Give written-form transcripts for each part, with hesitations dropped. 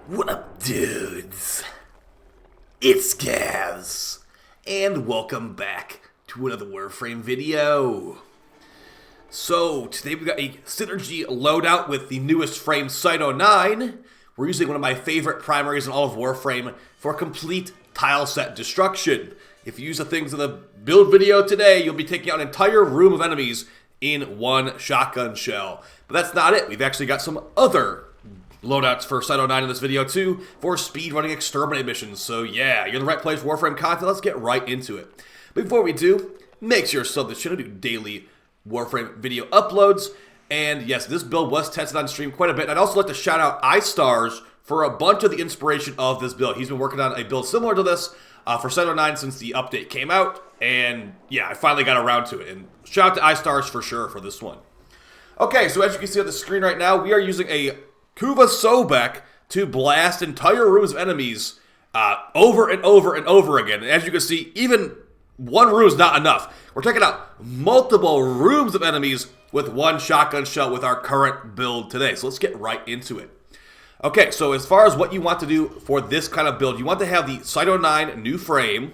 What up, dudes? It's Gaz, and welcome back to another Warframe video. So, today we've got a synergy loadout with the newest frame, Cyte 09. We're using one of my favorite primaries in all of Warframe for complete tile set destruction. If you use the things in the build video today, you'll be taking out an entire room of enemies in one shotgun shell. But that's not it. We've actually got some other loadouts for Cyte 09 in this video too, for speedrunning Exterminate missions. So yeah, you're in the right place for Warframe content. Let's get right into it. Before we do, make sure to sub the channel. Do daily Warframe video uploads. And yes, this build was tested on stream quite a bit. And I'd also like to shout out iStars for a bunch of the inspiration of this build. He's been working on a build similar to this for Cyte 09 since the update came out. And yeah, I finally got around to it. And shout out to iStars for sure for this one. Okay, so as you can see on the screen right now, we are using a Kuva Sobek to blast entire rooms of enemies over and over and over again. And as you can see, even one room is not enough. We're taking out multiple rooms of enemies with one shotgun shell with our current build today. So let's get right into it. Okay, so as far as what you want to do for this kind of build, you want to have the Cyte 09 new frame,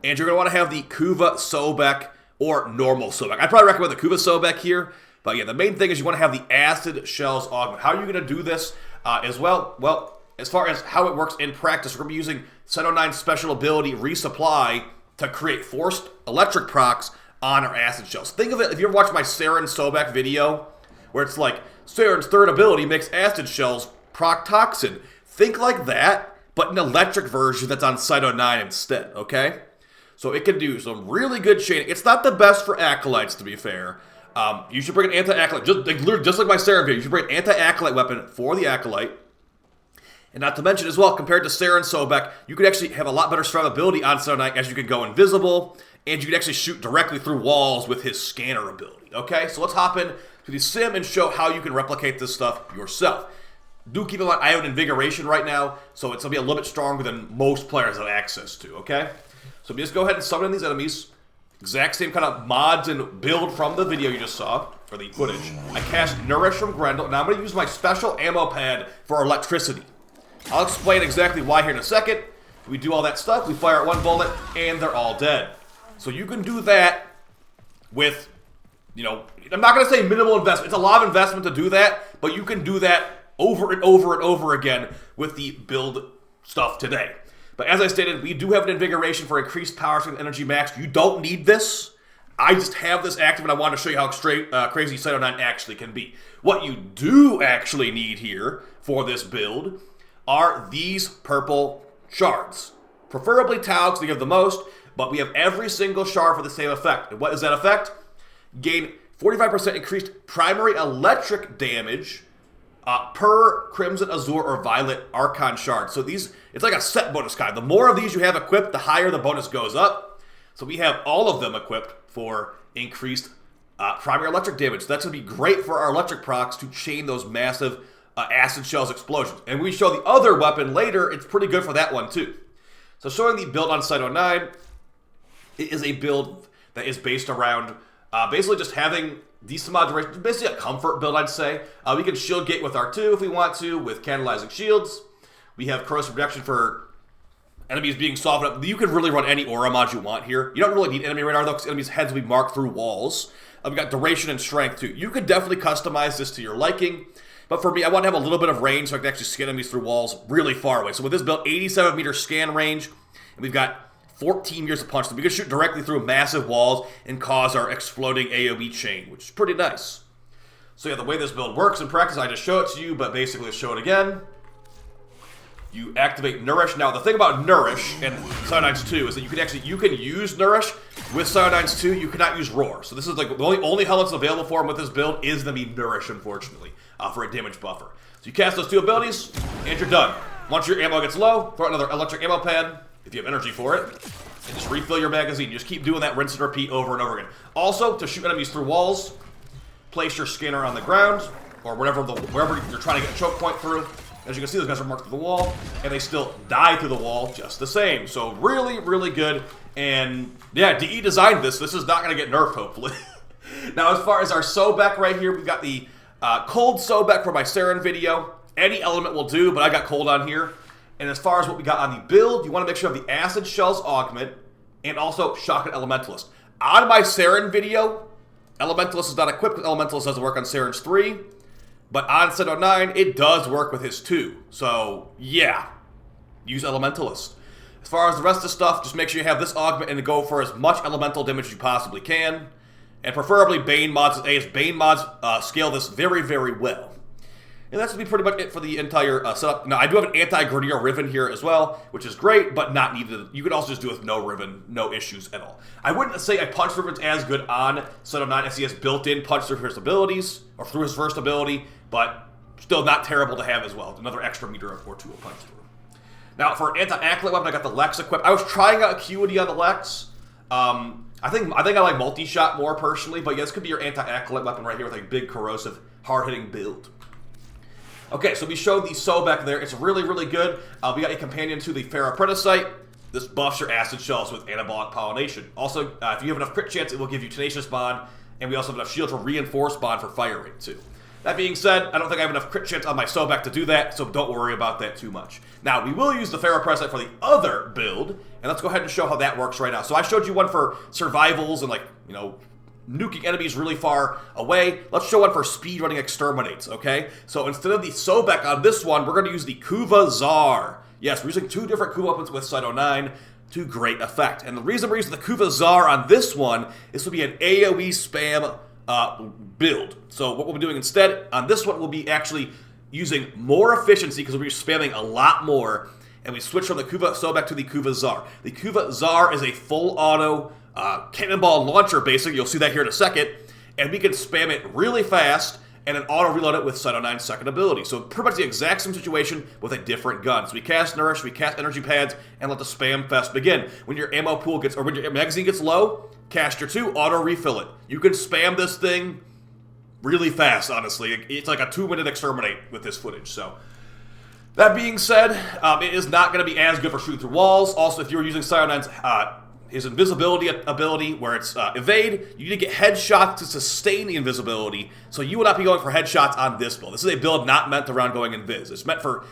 and you're going to want to have the Kuva Sobek or normal Sobek. I'd probably recommend the Kuva Sobek here. But yeah, the main thing is you want to have the acid shells augment. How are you going to do this as well? Well, as far as how it works in practice, we're going to be using Cyte 09's special ability, Resupply, to create forced electric procs on our acid shells. Think of it, if you ever watched my Zarr and Sobek video, where it's like, Zarr's third ability makes acid shells proc toxin. Think like that, but an electric version that's on Cyte 09 instead, okay? So it can do some really good chaining. It's not the best for acolytes, to be fair. You should bring an anti-acolyte, just like my Zarr video, you should bring an anti-acolyte weapon for the acolyte. And not to mention as well, compared to Zarr and Sobek, you could actually have a lot better survivability on Cyte 09 as you could go invisible, and you could actually shoot directly through walls with his scanner ability. Okay, so let's hop in to the sim and show how you can replicate this stuff yourself. Do keep in mind, I have an Invigoration right now, so it's going to be a little bit stronger than most players have access to, okay? So just go ahead and summon in these enemies. Exact same kind of mods and build from the video you just saw, or the footage. I cast Nourish from Grendel. Now I'm going to use my special ammo pad for electricity. I'll explain exactly why here in a second. We do all that stuff, we fire at one bullet, and they're all dead. So you can do that with, you know, I'm not going to say minimal investment. It's a lot of investment to do that, but you can do that over and over and over again with the build stuff today. But as I stated, we do have an Invigoration for increased power and energy max. You don't need this. I just have this active, and I want to show you how crazy Cyte 09 actually can be. What you do actually need here for this build are these purple shards. Preferably Tau, because they give the most, but we have every single shard for the same effect. And what is that effect? Gain 45% increased primary electric damage per Crimson, Azure, or Violet Archon Shards. So these, it's like a set bonus kind. The more of these you have equipped, the higher the bonus goes up. So we have all of them equipped for increased primary electric damage. So that's going to be great for our electric procs to chain those massive acid shells explosions. And we show the other weapon later, it's pretty good for that one too. So showing the build on Cyte 09, it is a build that is based around basically just having decent moderation, basically a comfort build, I'd say. We can shield gate with R2 if we want to, with cannibalizing shields. We have corrosive reduction for enemies being softened up. You can really run any aura mod you want here. You don't really need enemy radar though, because enemies' heads will be marked through walls. We've got duration and strength too. You could definitely customize this to your liking, but for me, I want to have a little bit of range so I can actually scan enemies through walls really far away. So with this build, 87-meter scan range, and we've got 14 meters of punch. So we can shoot directly through massive walls and cause our exploding AoE chain, which is pretty nice. So yeah, the way this build works in practice, I just show it to you, but basically let's show it again. You activate Nourish. Now the thing about Nourish and Cyte 09's 2 is that you can use Nourish with Cyte 09's 2. You cannot use Roar. So this is like the only hell that's available for him with this build is going to be Nourish, unfortunately, for a damage buffer. So you cast those two abilities, and you're done. Once your ammo gets low, throw out another electric ammo pad, if you have energy for it, and just refill your magazine. You just keep doing that, rinse and repeat over and over again. Also, to shoot enemies through walls, place your scanner on the ground, or wherever you're trying to get a choke point through. As you can see, those guys are marked through the wall, and they still die through the wall just the same. So really, really good. And yeah, DE designed this. This is not going to get nerfed, hopefully. Now, as far as our Sobek right here, we've got the cold Sobek for my Zarr video. any element will do, but I got cold on here. And as far as what we got on the build, you want to make sure you have the Acid Shells Augment and also Shotgun Elementalist. On my Saren video, Elementalist is not equipped because Elementalist doesn't work on Saren's 3. But on Cyte 09, it does work with his 2. So, yeah. Use Elementalist. As far as the rest of the stuff, just make sure you have this augment and go for as much elemental damage as you possibly can. And preferably Bane mods, as Bane mods scale this very, very well. And that's going to be pretty much it for the entire setup. Now, I do have an anti-Grenadier Riven here as well, which is great, but not needed. You could also just do it with no Riven, no issues at all. I wouldn't say a Punch Riven's as good on Cyte 09 as he has built-in Punch through his abilities, or through his first ability, but still not terrible to have as well. Another extra meter or 2 of Punch through. Now, for an anti-Acolyte weapon, I got the Lex equipped. I was trying out Acuity on the Lex. I think I like multi-shot more personally, but yeah, this could be your anti-Acolyte weapon right here with a big, corrosive, hard-hitting build. Okay, so we showed the Sobek there. It's really, really good. We got a companion to the Predasite. This buffs your Acid Shells with Anabolic Pollination. Also, if you have enough crit chance, it will give you Tenacious Bond, and we also have enough shield to reinforce Bond for fire rate, too. That being said, I don't think I have enough crit chance on my Sobek to do that, so don't worry about that too much. Now, we will use the Predasite for the other build, and let's go ahead and show how that works right now. So I showed you one for survivals and, like, you know, nuking enemies really far away. Let's show one for speedrunning exterminates, okay? So instead of the Sobek on this one, we're going to use the Kuva Zarr. Yes, we're using 2 different Kuva weapons with Cyte 09 to great effect. And the reason we're using the Kuva Zarr on this one is to be an AoE spam build. So what we'll be doing instead on this one will be actually using more efficiency because we'll be spamming a lot more, and we switch from the Kuva Sobek to the Kuva Zarr. The Kuva Zarr is a full auto cannonball launcher, basically. You'll see that here in a second, and we can spam it really fast and then auto reload it with Cyte 09's second ability. So pretty much the exact same situation with a different gun. So we cast Nourish, we cast Energy Pads, and let the spam fest begin. When your ammo pool gets, or when your magazine gets low, cast your 2, auto refill it. You can spam this thing really fast, honestly. It's like a 2-minute exterminate with this footage. So that being said, it is not going to be as good for shooting through walls. Also, if you're using Cyte 09's his invisibility ability, where it's evade, you need to get headshots to sustain the invisibility, so you will not be going for headshots on this build. This is a build not meant around going invis. It's meant for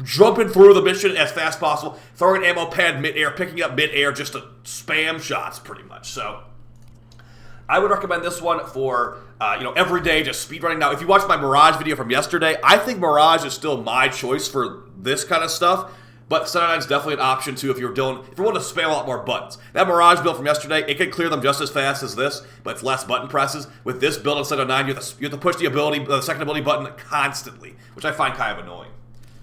jumping through the mission as fast as possible, throwing an ammo pad mid-air, picking up mid-air just to spam shots, pretty much. So I would recommend this one for, every day, just speedrunning. Now, if you watched my Mirage video from yesterday, I think Mirage is still my choice for this kind of stuff. But Cyte 09 is definitely an option too if you're wanting to spam a lot more buttons. That Mirage build from yesterday, it can clear them just as fast as this, but it's less button presses. With this build on Cyte 09, you have to push the second ability button constantly, which I find kind of annoying.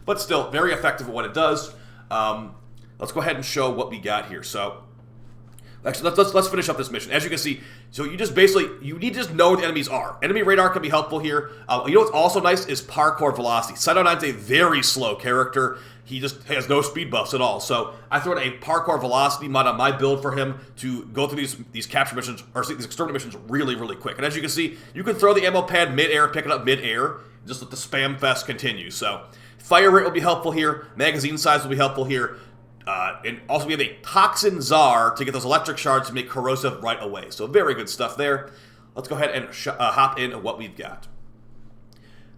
But still, very effective at what it does. Let's go ahead and show what we got here. So, actually, let's finish up this mission. As you can see, so you just basically, you need to just know what the enemies are. Enemy radar can be helpful here. You know what's also nice is parkour velocity. Cyte 09 is a very slow character. He just has no speed buffs at all. So I threw in a parkour velocity mod on my build for him to go through these capture missions, or these exterminate missions really, really quick. And as you can see, you can throw the ammo pad mid-air, pick it up mid-air, just let the spam fest continue. So fire rate will be helpful here. Magazine size will be helpful here. And also we have a Toxin Zarr to get those electric shards to make corrosive right away. So very good stuff there. Let's go ahead and hop in what we've got.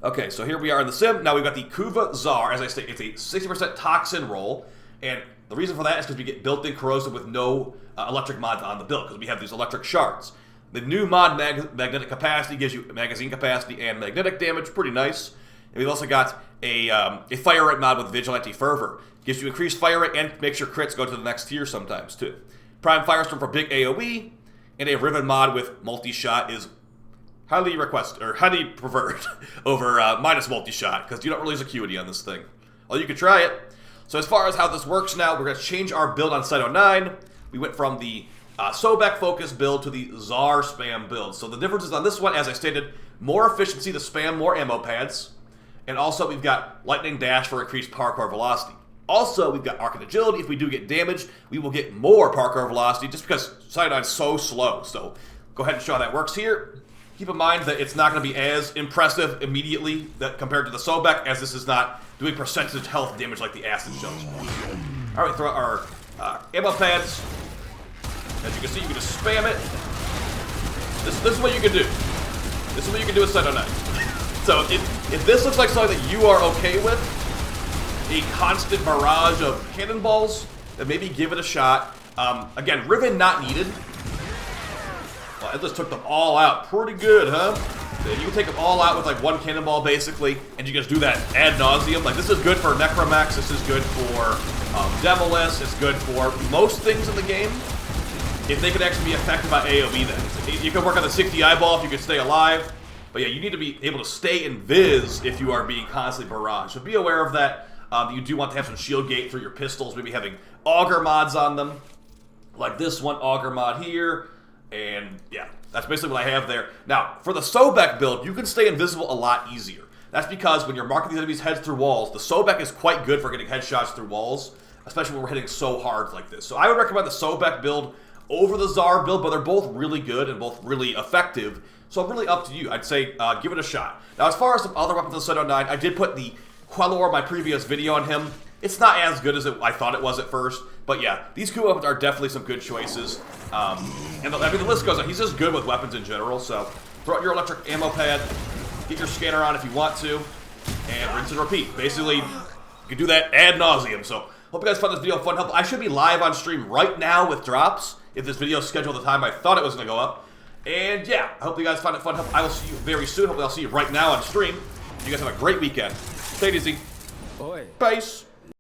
Okay, so here we are in the sim. Now we've got the Kuva Zarr. As I say, it's a 60% toxin roll, and the reason for that is because we get built-in corrosive with no electric mods on the build, because we have these electric shards. The new mod, magnetic capacity, gives you magazine capacity and magnetic damage, pretty nice. And we've also got a fire rate mod with Vigilante Fervor. Gives you increased fire rate and makes your crits go to the next tier sometimes, too. Prime Firestorm for big AoE, and a Riven mod with multi-shot is highly preferred over minus multi-shot, because you don't really use Acuity on this thing. Well, you could try it. So as far as how this works now, we're going to change our build on Cyte 09. We went from the Sobek focus build to the Zarr spam build. So the difference is on this one, as I stated, more efficiency to spam more ammo pads, and also we've got Lightning Dash for increased parkour velocity. Also, we've got Arc and Agility. If we do get damaged, we will get more parkour velocity, just because Cyte 09 is so slow. So go ahead and show how that works here. Keep in mind that it's not going to be as impressive immediately compared to the Sobek, as this is not doing percentage health damage like the Acid Shells. Alright, throw out our ammo pads. As you can see, you can just spam it. This is what you can do. This is what you can do with Cyte 09. So if this looks like something that you are okay with, a constant barrage of cannonballs, then maybe give it a shot. Again, Riven not needed. Well, I just took them all out. Pretty good, huh? You can take them all out with like one cannonball, basically, and you just do that ad nauseum. Like, this is good for Necromax, this is good for Demolist, it's good for most things in the game, if they can actually be affected by AoE then. You can work on the 60 eyeball if you can stay alive, but yeah, you need to be able to stay in Viz if you are being constantly barraged. So be aware of that. You do want to have some shield gate through your pistols, maybe having auger mods on them, like this one, auger mod here, and yeah, that's basically what I have there. Now, for the Sobek build, you can stay invisible a lot easier. That's because when you're marking these enemies' heads through walls, the Sobek is quite good for getting headshots through walls, especially when we're hitting so hard like this. So I would recommend the Sobek build over the Zarr build, but they're both really good and both really effective, so really up to you. I'd say give it a shot. Now, as far as some other weapons on Cyte 09, I did put the Quelor, my previous video on him. It's not as good as I thought it was at first, but yeah, these Kuva weapons are definitely some good choices. And I mean, the list goes on. He's just good with weapons in general, so throw out your electric ammo pad, get your scanner on if you want to, and rinse and repeat. Basically, you can do that ad nauseum. So, hope you guys found this video fun, helpful. I should be live on stream right now with drops, if this video is scheduled the time I thought it was going to go up. And yeah, I hope you guys found it fun, helpful. I will see you very soon. Hopefully I'll see you right now on stream. You guys have a great weekend. Stay easy. Peace.